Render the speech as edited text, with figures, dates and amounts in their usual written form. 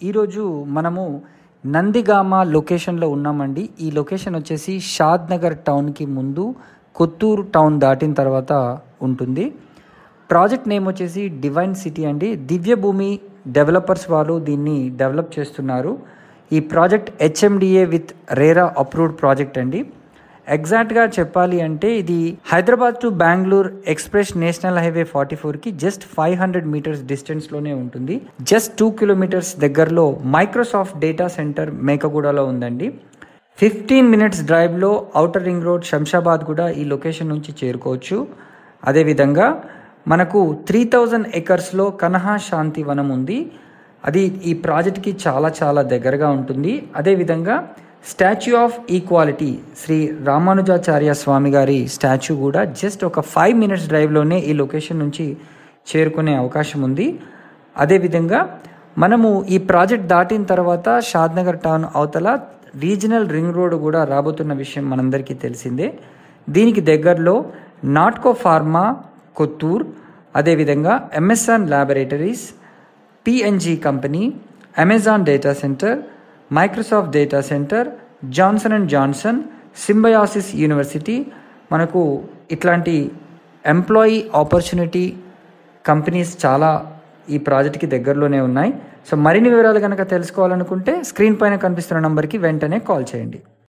ఈరోజు మనము నందిగామ లొకేషన్లో ఉన్నామండి. ఈ లొకేషన్ వచ్చేసి షాద్ నగర్ టౌన్కి ముందు కొత్తూరు టౌన్ దాటిన తర్వాత ఉంటుంది. ప్రాజెక్ట్ నేమ్ వచ్చేసి డివైన్ సిటీ అండి. దివ్యభూమి డెవలపర్స్ వాళ్ళు దీన్ని డెవలప్ చేస్తున్నారు. ఈ project HMDA with RERA approved project అండి. ఎగ్జాక్ట్గా చెప్పాలి అంటే ఇది Hyderabad to Bengaluru express national highway 44కి జస్ట్ 500 మీటర్స్ డిస్టెన్స్లోనే ఉంటుంది. జస్ట్ 2 కిలోమీటర్స్ దగ్గరలో మైక్రోసాఫ్ట్ డేటా సెంటర్ మేకగూడలో ఉందండి. 15 మినిట్స్ డ్రైవ్లో ఔటర్ రింగ్ రోడ్ శంషాబాద్ కూడా ఈ లొకేషన్ నుంచి చేరుకోవచ్చు. అదేవిధంగా మనకు 3000 ఎకర్స్లో కనహా శాంతి వనం ఉంది. అది ఈ ప్రాజెక్ట్కి చాలా దగ్గరగా ఉంటుంది. అదేవిధంగా Statue of Equality Shri Ramanujacharya Swami గారి స్టాచ్యూ కూడా జస్ట్ ఒక 5 మినిట్స్ డ్రైవ్లోనే ఈ లొకేషన్ నుంచి చేరుకునే అవకాశం ఉంది. అదేవిధంగా మనము ఈ ప్రాజెక్ట్ దాటిన తర్వాత షాద్నగర్ టౌన్ అవతల రీజనల్ రింగ్ రోడ్ కూడా రాబోతున్న విషయం మనందరికీ తెలిసిందే. దీనికి దగ్గరలో నాట్కో ఫార్మా కొత్తూర్, అదేవిధంగా MSN laboratories, PNG company, Amazon data centre, Microsoft data centre, Johnson and Johnson, Symbiosis university, మనకు ఇట్లాంటి ఎంప్లాయీ ఆపర్చునిటీ కంపెనీస్ చాలా ఈ ప్రాజెక్ట్కి దగ్గరలోనే ఉన్నాయి. సో మరిన్ని వివరాలు కనుక తెలుసుకోవాలనుకుంటే స్క్రీన్ పైన కనిపిస్తున్న నంబర్కి వెంటనే కాల్ చేయండి.